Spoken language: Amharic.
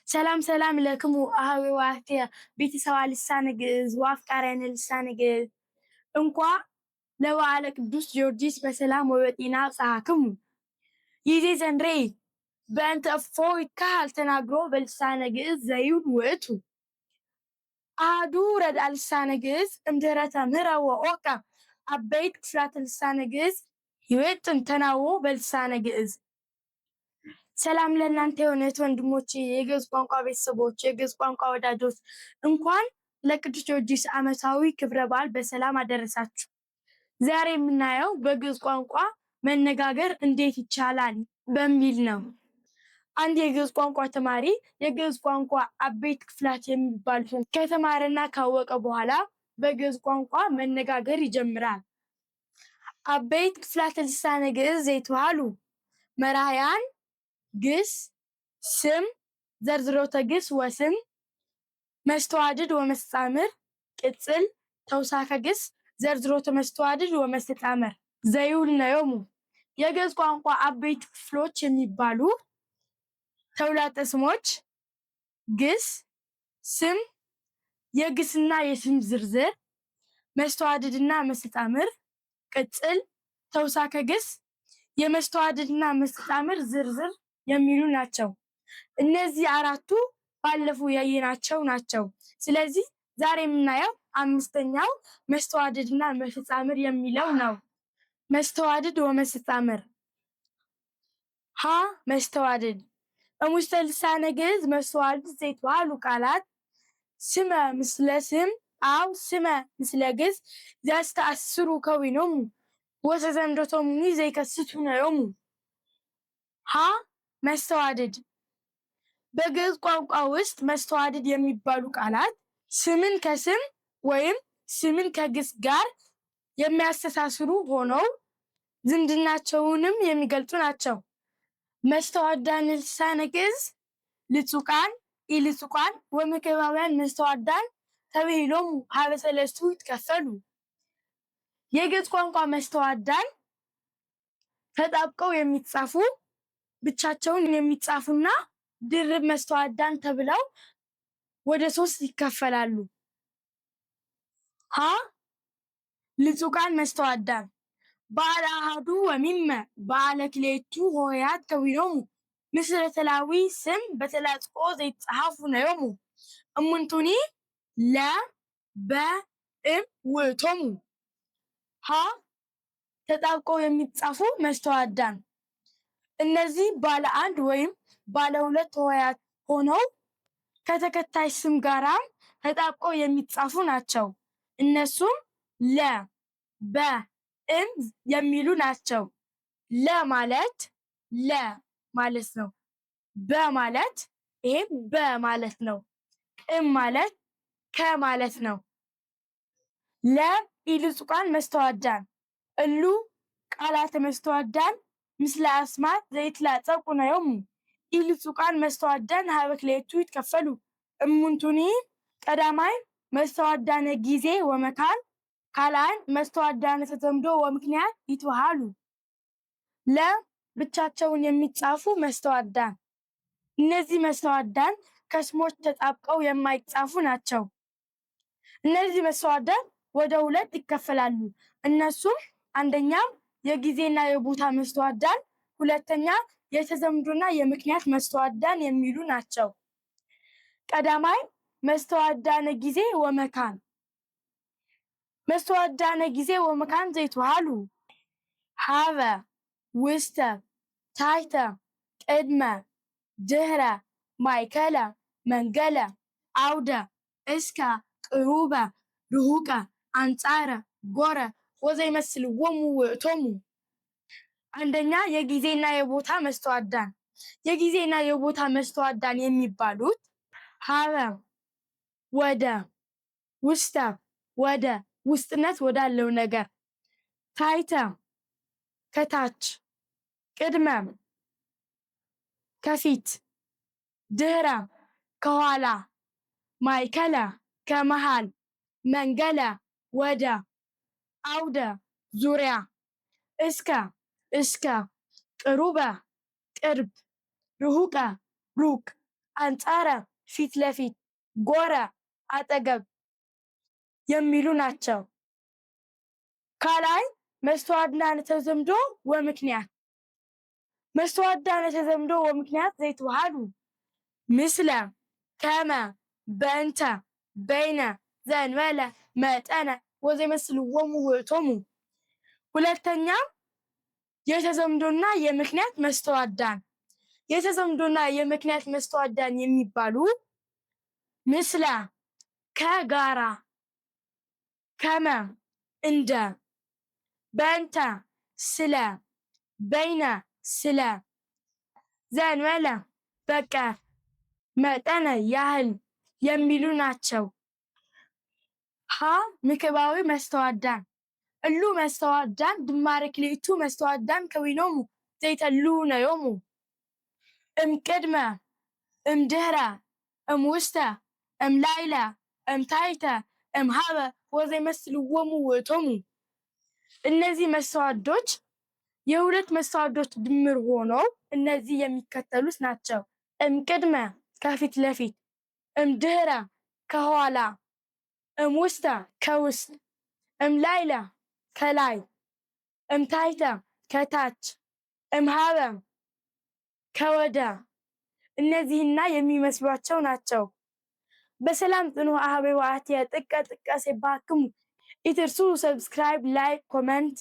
ሰላም ሰላም ለክሙ አህዋት ቤተሰባ ልሳነ ግዕዝ ወአፍቃርያነ ልሳነ ግዕዝ እንኳ ለበዓለ ቅዱስ ጊዮርጊስ በሰላም ወበጤና አብጽሐክሙ። ይዜ ዘንድሬ በእንተ እፎ ይካሃል ተናግሮ በልሳነ ግዕዝ ዘይብል ውእቱ አሐዱ ረድአ ልሳነ ግዕዝ እምድኅረ ተምህረ ወኦቀ አበይት ክፍላተ ልሳነ ግዕዝ ይወጥን ተናዎ በልሳነ ግዕዝ። ሰላም ለእናንተ የሆነ ወንድሞቼ የግዕዝ ቋንቋ ቤተሰቦች የግዕዝ ቋንቋ ወዳጆች እንኳን ለቅዱስ ጊዮርጊስ ዓመታዊ ክብረ በዓል በሰላም አደረሳችሁ። ዛሬ የምናየው በግዕዝ ቋንቋ መነጋገር እንዴት ይቻላል በሚል ነው። አንድ የግዕዝ ቋንቋ ተማሪ የግዕዝ ቋንቋ አበይት ክፍላት የሚባሉትን ከተማረና ካወቀ በኋላ በግዕዝ ቋንቋ መነጋገር ይጀምራል። አበይት ክፍላተ ልሳነ ግዕዝ ዘይትበሃሉ መራሕያን ግስ፣ ስም፣ ዘርዝሮተ ግስ ወስም፣ መስተዋድድ ወመስተጻምር፣ ቅጽል፣ ተውሳከ ግስ፣ ዘርዝሮተ መስተዋድድ ወመስተጻምር ዘይውልነዮሙ። የግዕዝ ቋንቋ አበይት ክፍሎች የሚባሉ ተውላጠ ስሞች፣ ግስ፣ ስም፣ የግስና የስም ዝርዝር፣ መስተዋድድና መስተጻምር፣ ቅጽል፣ ተውሳከ ግስ፣ የመስተዋድድና መስተጻምር ዝርዝር የሚሉ ናቸው። እነዚህ አራቱ ባለፈው ያየናቸው ናቸው። ስለዚህ ዛሬ የምናየው አምስተኛው መስተዋድድና መስተጻምር የሚለው ነው። መስተዋድድ ወመስተጻምር ሀ መስተዋድድ እሙስተ ልሳነ ግዕዝ መስተዋድድ ዘይትበሃሉ ቃላት ስመ ምስለ ስም አው ስመ ምስለ ግስ ዘያስተአስሩ ከዊኖሙ ወተዘምዶቶሙኒ ዘይከስቱነዮሙ። ሀ መስተዋድድ በግዕዝ ቋንቋ ውስጥ መስተዋድድ የሚባሉ ቃላት ስምን ከስም ወይም ስምን ከግስ ጋር የሚያስተሳስሩ ሆነው ዝምድናቸውንም የሚገልጹ ናቸው። መስተዋድዳነ ልሳነ ግዕዝ ልጹቃን፣ ኢልጹቃን ወመክበባውያን መስተዋድዳን ተብሂሎሙ ሀበ ሰለስቱ ይትከፈሉ። የግዕዝ ቋንቋ መስተዋድዳን ተጣብቀው የሚጻፉ ብቻቸውን የሚጻፉና ድርብ መስተዋድዳን ተብለው ወደ 3 ይከፈላሉ። ሀ ልጹቃን መስተዋድዳን በዓለ አሐዱ ወሚመ በዓለ ክልኤቱ ሆሄያት ከዊኖሙ ምስለ ተላዊ ስም በተላጽቆ ዘይትጸሐፉ ነዮሙ እሙንቱኒ ለ በ እም ውእቶሙ። ሀ ተጣብቀው የሚጻፉ መስተዋድዳን እነዚህ ባለ 1 ወይም ባለ 2 ሆሄያት ሆነው ከተከታይ ስም ጋራ ተጣብቀው የሚጻፉ ናቸው። እነሱም ለ፣ በ፣ እም የሚሉ ናቸው። ለ ማለት ለ ማለት ነው። በ ማለት ይሄም በ ማለት ነው። እም ማለት ከ ማለት ነው። ለ ኢልጹቃን መስተዋድዳን እሉ ቃላተ መስተዋድዳን ምስለ አስማት ዘይትላጸቁ ነዮሙ። ኢልጹቃን መስተዋድዳን ሀበ ክልኤቱ ይትከፈሉ እሙንቱኒ ቀዳማይ መስተዋድዳነ ጊዜ ወመካን ካልአን መስተዋድዳነ ተዘምዶ ወምክንያት ይትበሃሉ። ለ ብቻቸውን የሚጻፉ መስተዋድዳን እነዚህ መስተዋድዳን ከስሞች ተጣብቀው የማይጻፉ ናቸው። እነዚህ መስተዋድዳን ወደ 2 ይከፈላሉ። እነሱም አንደኛው የጊዜና የቦታ መስተዋድዳን፣ ሁለተኛ የተዘምዶና የምክንያት መስተዋድዳን የሚሉ ናቸው። ቀዳማይ መስተዋድዳነ ጊዜ ወመካን መስተዋድዳነ ጊዜ ወመካን ዘይትበሃሉ ሀበ፣ ውስተ፣ ታሕተ፣ ቅድመ፣ ድኅረ፣ ማእከለ፣ መንገለ፣ አውደ፣ እስከ፣ ቅሩበ፣ ርሑቀ፣ አንጻረ፣ ጎረ ወዘይመስልዎሙ ውእቶሙ። አንደኛ የጊዜና የቦታ መስተዋድዳን። የጊዜና የቦታ መስተዋድዳን የሚባሉት ሀበ ወደ፣ ውስተ ወደ ውስጥነት ወዳለው ነገር፣ ታሕተ ከታች፣ ቅድመ ከፊት፣ ድኅረ ከኋላ፣ ማእከለ ከመሃል፣ መንገለ ወደ፣ አውደ ዙሪያ፣ እስከ ቅሩበ ቅርብ፣ ርሑቀ ሩቅ፣ አንጻረ ፊት ለፊት፣ ጎረ አጠገብ የሚሉ ናቸው። ከላይ መስተዋድዳነ ተዘምዶ ወምክንያት መስተዋድዳነ ተዘምዶ ወምክንያት ዘይተወሃዱ ምስለ ከመ በእንተ በይነ ዘእንበለ መጠነ ወዘይመስልዎሙ ውእቶሙ። ሁለተኛ የተዘምዶና የምክንያት መስተዋድዳን የተዘምዶና የምክንያት መስተዋድዳን የሚባሉ ምስለ ከጋራ፣ ከመ እንደ፣ በእንተ ስለ፣ በይነ ስለ፣ ዘእንበለ በቀር፣ መጠነ ያህል የሚሉ ናቸው። ሀ ምክባዊ መስተዋድዳን እሉ መስተዋድዳን ድማረ ክልኤቱ መስተዋድዳን ከዊኖሙ ዘይተልውነዮሙ እምቅድመ እምድህረ እምውስተ እምላዕለ እምታሕተ እምኀበ ወዘይመስልዎሙ ውእቶሙ። እነዚህ መስተዋድዶች የሁለት መስተዋድዶች ድምር ሆነው እነዚህ የሚከተሉት ናቸው። እምቅድመ ከፊት ለፊት፣ እምድህረ ከኋላ፣ እምውስተ ከውስጥ፣ እምላዕለ ከላይ፣ እምታሕተ ከታች፣ እምኀበ ከወደ እነዚህና የሚመስሏቸው ናቸው። በሰላም ጽኑ አኀቤ ወአሐቲ ጥቀ ጥቀ ሴባክሙ ኢትርሱ ሰብስክራይብ ላይክ ኮመንት